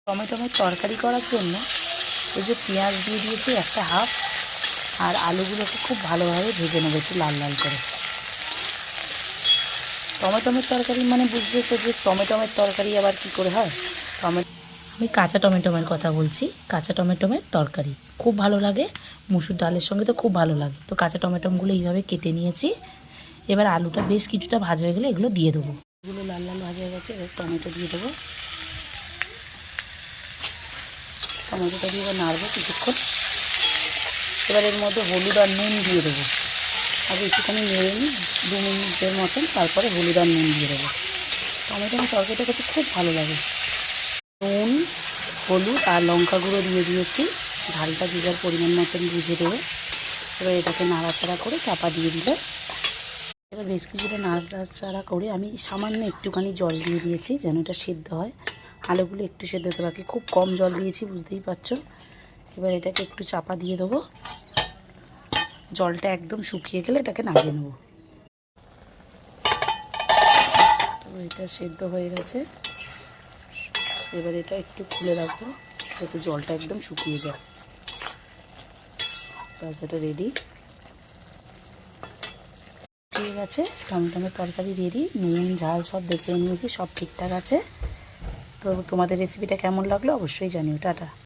টমেটোমের তরকারি করার জন্য এই যে পেঁয়াজ দিয়ে দিয়েছি একটা হাফ, আর আলুগুলোকে খুব ভালোভাবে ভেজে নেবো একটু লাল লাল করে। টমেটোমের তরকারি মানে বুঝতে তো যে টমেটোমের তরকারি আবার কি করে হয়। আমি কাঁচা টমেটোমের কথা বলছি। কাঁচা টমেটোমের তরকারি খুব ভালো লাগে, মুসুর ডালের সঙ্গে তো খুব ভালো লাগে। তো কাঁচা টমেটোগুলো এইভাবে কেটে নিয়েছি। এবার আলুটা বেশ কিছুটা ভাজা হয়ে গেলে এগুলো দিয়ে দেবো। এগুলো লাল লাল ভাজা হয়ে গেছে, এবার টমেটো দিয়ে দেবো। টমেটোটা দিয়ে এবার নাড়বো কিছুক্ষণ। এবার এর মধ্যে হলুদ আর নুন দিয়ে দেবো। আগে একটুখানি নেড়ে নিই 2 মিনিটের মতন, তারপরে হলুদ আর নুন দিয়ে দেবো। টমেটো তরকারিটা করতে খুব ভালো লাগে। নুন, হলুদ আর লঙ্কা গুঁড়ো দিয়ে দিয়েছি। ঝালটা যে যার পরিমাণ মতন বুঝে দেবে। এবার এটাকে নাড়াচাড়া করে চাপা দিয়ে দিলে, এবার বেশ কিছুটা নাড়াচাড়া করে আমি সামান্য একটুখানি জল দিয়ে দিয়েছি যেন এটা সেদ্ধ হয়। আলুগুলো একটু সেদ্ধ হতে বাকি, খুব কম জল দিয়েছি বুঝতেই পারছো। এবার এটাকে একটু চাপা দিয়ে দেবো। জলটা একদম শুকিয়ে গেলে এটাকে নামিয়ে নেব। তো এটা সেদ্ধ হয়ে গেছে। এবার এটা একটু খুলে রাখবো যাতে জলটা একদম শুকিয়ে যায়। ব্যাস, এটা রেডি হয়ে গেছে। টমেটোমের তরকারি রেডি। নুন ঝাল সব দেখে নিয়েছি, সব ঠিকঠাক আছে। তো তোমাদের রেসিপিটা কেমন লাগলো অবশ্যই জানিও। টাটা।